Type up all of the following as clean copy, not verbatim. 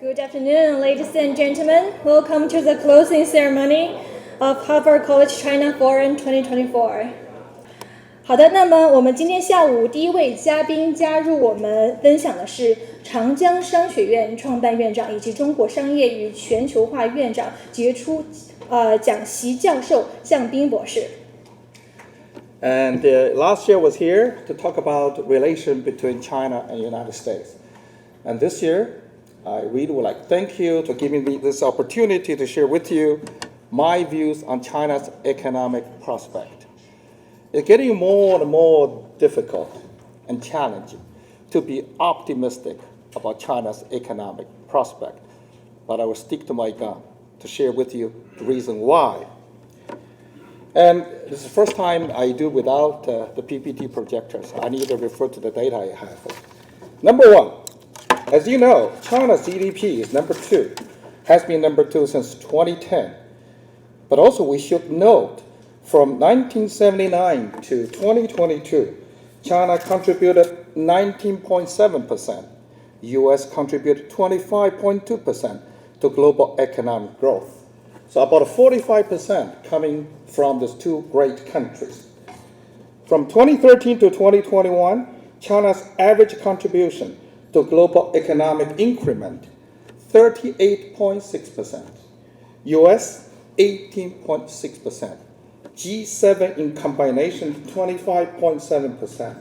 Good afternoon, ladies and gentlemen. Welcome to the closing ceremony of Harvard College China Forum 2024. 好的，那么我们今天下午第一位嘉宾加入我们分享的是长江商学院创办院长以及中国商业与全球化院长杰出讲席教授向斌博士。And last year was here to talk about relation between China and the United States. And this year, I really would like to thank you for giving me this opportunity to share with you my views on China's economic prospect. It's getting more and more difficult and challenging to be optimistic about China's economic prospect. But I will stick to my gun to share with you the reason why. And this is the first time I do without the PPT projectors. I need to refer to the data I have. Number one, as you know, China's GDP is number two, has been number two since 2010. But also we should note, from 1979 to 2022, China contributed 19.7%. US contributed 25.2% to global economic growth. So about 45% coming from these two great countries. From 2013 to 2021, China's average contribution to global economic increment, 38.6%. US, 18.6%. G7 in combination, 25.7%.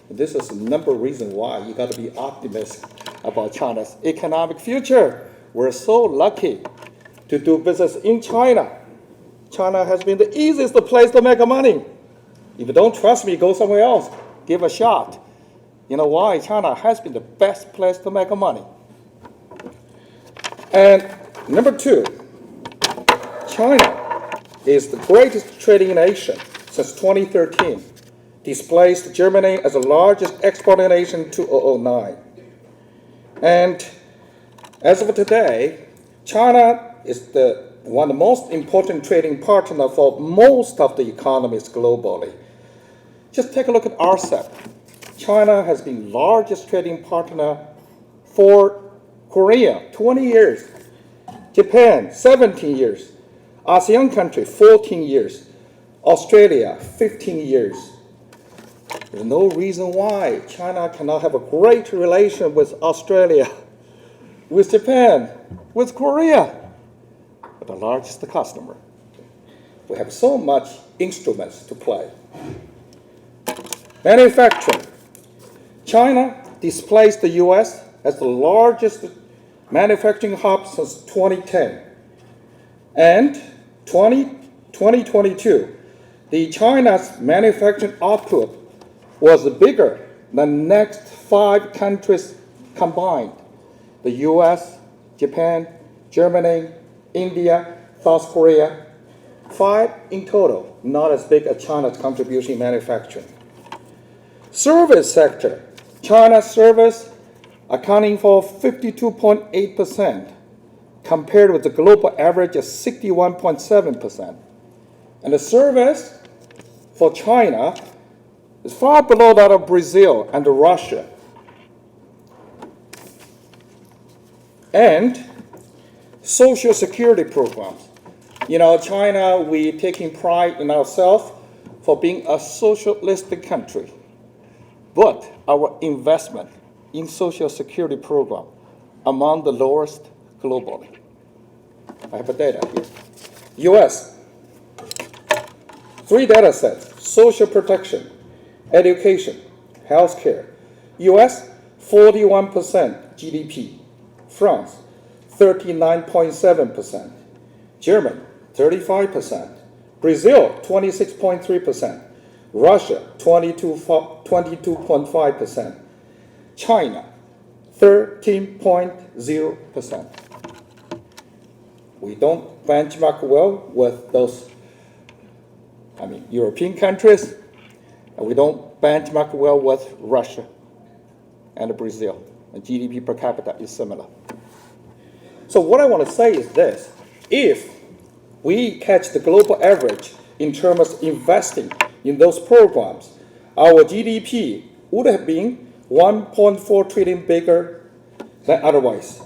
This is the number one reason why you got to be optimistic about China's economic future. We're so lucky to do business in China. China has been the easiest place to make money. If you don't trust me, go somewhere else. Give a shot. You know why? China has been the best place to make money. And number two, China is the greatest trading nation since 2013, displaced Germany as the largest exporting nation in 2009. And as of today, China is one of the most important trading partner for most of the economies globally. Just take a look at RCEP. China has been largest trading partner for Korea, 20 years. Japan, 17 years. ASEAN country, 14 years. Australia, 15 years. There's no reason why China cannot have a great relation with Australia, with Japan, with Korea, but the largest customer. We have so much instruments to play. Manufacturing. China displaced the US as the largest manufacturing hub since 2010. And 2022, China's manufacturing output was bigger than next 5 countries combined. The US, Japan, Germany, India, South Korea, 5 in total, not as big as China's contribution in manufacturing. Service sector. China's service accounting for 52.8% compared with the global average of 61.7%. And the service for China is far below that of Brazil and Russia. And social security programs. You know, China, we're taking pride in ourselves for being a socialistic country. But our investment in social security program among the lowest globally. I have the data here. US, 3 data sets: social protection, education, healthcare. US, 41% GDP. France, 39.7%. Germany, 35%. Brazil, 26.3%. Russia, 22.5%. China, 13.0%. We don't benchmark well with those, European countries, and we don't benchmark well with Russia and Brazil. And GDP per capita is similar. So what I want to say is this: if we catch the global average in terms of investing in those programs, our GDP would have been 1.4 trillion bigger than otherwise.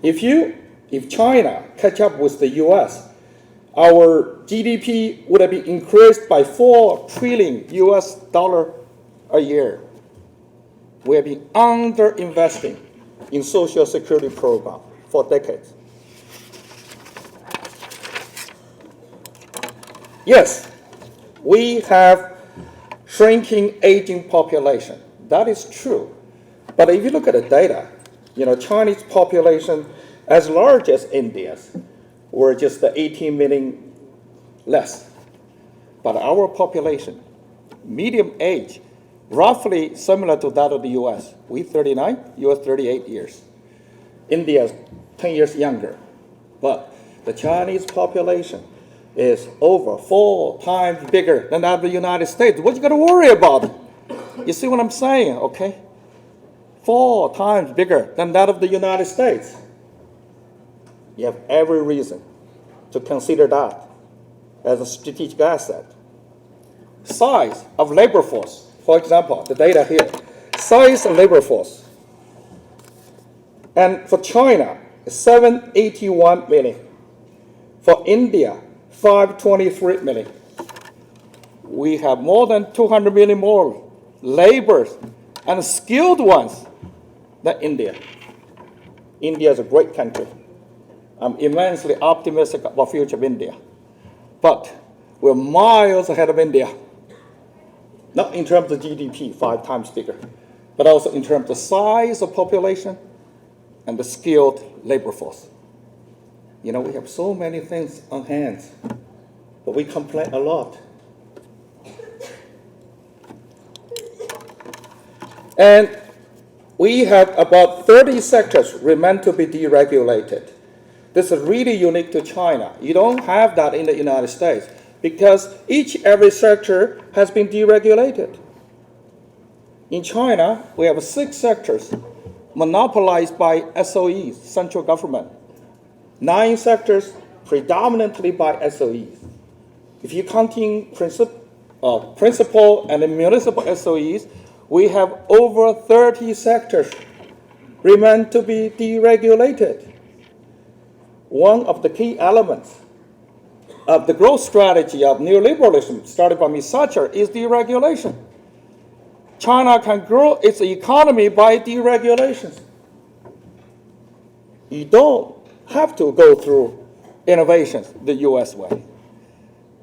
If China catch up with the US, our GDP would have been increased by $4 trillion a year. We have been under-investing in social security program for decades. Yes, we have shrinking aging population. That is true. But if you look at the data, Chinese population as large as India's, we're just 18 million less. But our population, medium age, roughly similar to that of the US. We 39, US 38 years. India's 10 years younger. But the Chinese population is over 4 times bigger than that of the United States. What you got to worry about? You see what I'm saying, okay? 4 times bigger than that of the United States. You have every reason to consider that as a strategic asset. Size of labor force, for example, the data here. Size of labor force. And for China, 781 million. For India, 523 million. We have more than 200 million more laborers and skilled ones than India. India is a great country. I'm immensely optimistic about the future of India. But we're miles ahead of India. Not in terms of GDP, 5 times bigger, but also in terms of size of population and the skilled labor force. We have so many things on hands, but we complain a lot. And we have about 30 sectors remain to be deregulated. This is really unique to China. You don't have that in the United States because every sector has been deregulated. In China, we have 6 sectors monopolized by SOEs, central government. 9 sectors predominantly by SOEs. If you counting principal and municipal SOEs, we have over 30 sectors remain to be deregulated. One of the key elements of the growth strategy of neoliberalism started by Ms. Thatcher is deregulation. China can grow its economy by deregulations. You don't have to go through innovations the US way.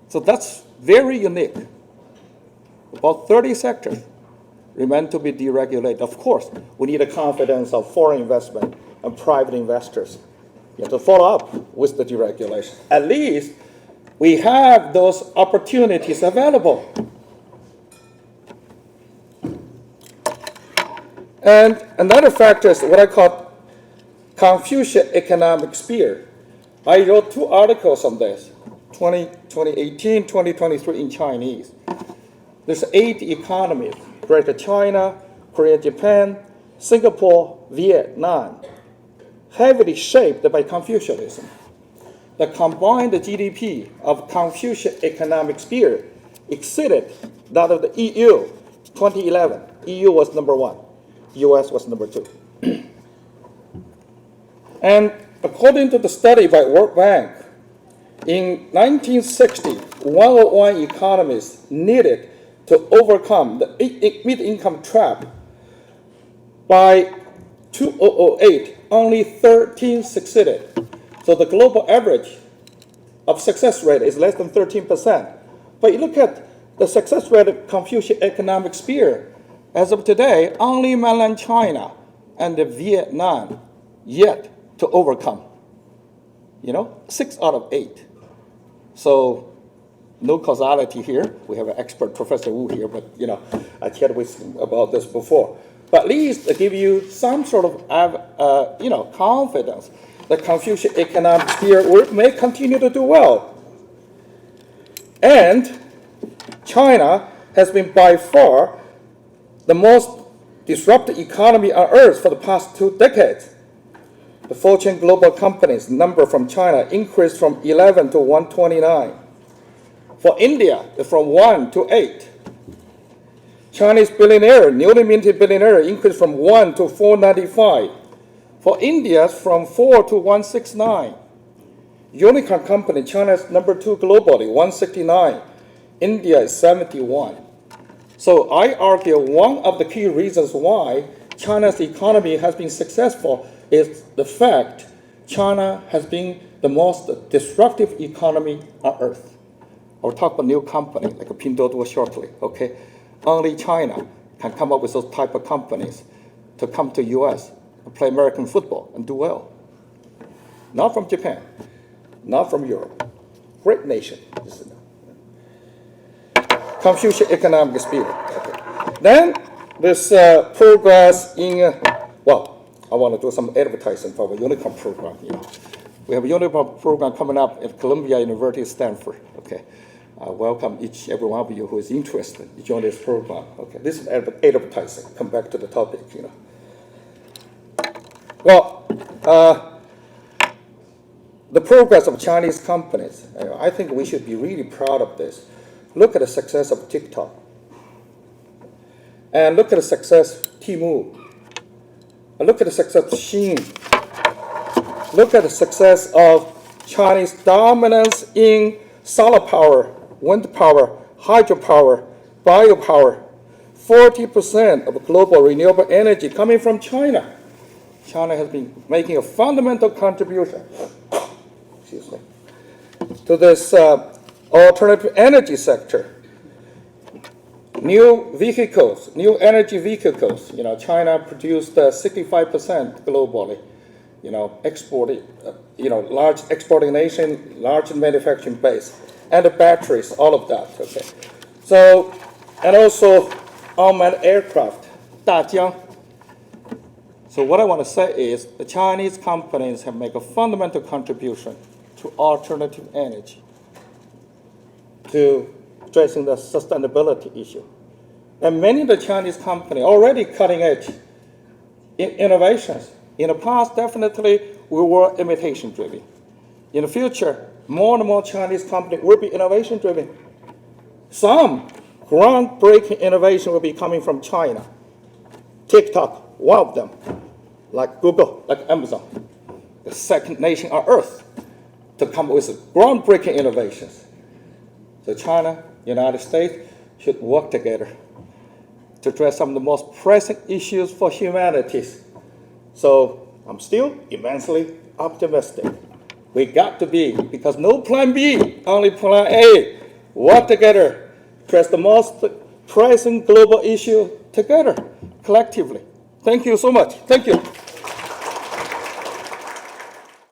So that's very unique. About 30 sectors remain to be deregulated. Of course, we need the confidence of foreign investment and private investors to follow up with the deregulation. At least we have those opportunities available. And another factor is what I call Confucian economic sphere. I wrote 2 articles on this, 2018, 2023 in Chinese. There's 8 economies, Greater China, Korea, Japan, Singapore, Vietnam, heavily shaped by Confucianism. The combined GDP of Confucian economic sphere exceeded that of the EU 2011. EU was number 1. US was number 2. And according to the study by World Bank, in 1960, 101 economies needed to overcome the mid-income trap. By 2008, only 13 succeeded. So the global average of success rate is less than 13%. But you look at the success rate of Confucian economic sphere. As of today, only mainland China and Vietnam yet to overcome. 6 out of 8. So no causality here. We have an expert, Professor Wu, here, but I chatted with him about this before. But at least to give you some sort of confidence that Confucian economic sphere may continue to do well. And China has been by far the most disrupted economy on earth for the past 2 decades. The Fortune global companies number from China increased from 11 to 129. For India, from 1 to 8. Chinese billionaire, newly minted billionaire, increased from 1 to 495. For India, it's from 4 to 169. Unicorn company, China is number 2 globally, 169. India is 71. So I argue one of the key reasons why China's economy has been successful is the fact China has been the most disruptive economy on earth. I'll talk about new company like Pinduoduo shortly, okay? Only China can come up with those type of companies to come to US and play American football and do well. Not from Japan, not from Europe. Great nation. Confucian economic spirit. Okay. Then this progress in, well, I want to do some advertising for the Unicorn program. We have a Unicorn program coming up at Columbia University, Stanford. Okay. Welcome every one of you who is interested to join this program. Okay. This is advertising. Come back to the topic. Well, the progress of Chinese companies, I think we should be really proud of this. Look at the success of TikTok. And look at the success of Temu. And look at the success of Xiang. Look at the success of Chinese dominance in solar power, wind power, hydropower, biopower. 40% of global renewable energy coming from China. China has been making a fundamental contribution to this alternative energy sector. New vehicles, new energy vehicles. China produced 65% globally. Exported, large exporting nation, large manufacturing base, and the batteries, all of that. Okay. So, and also unmanned aircraft, Dajiang. So what I want to say is the Chinese companies have made a fundamental contribution to alternative energy, to addressing the sustainability issue. And many of the Chinese companies already cutting edge in innovations. In the past, definitely, we were imitation-driven. In the future, more and more Chinese companies will be innovation-driven. Some groundbreaking innovation will be coming from China. TikTok, one of them, like Google, like Amazon, the second nation on earth to come up with groundbreaking innovations. So China, United States should work together to address some of the most pressing issues for humanity. So I'm still immensely optimistic. We got to be, because no plan B, only plan A. Work together, address the most pressing global issue together, collectively. Thank you so much. Thank you.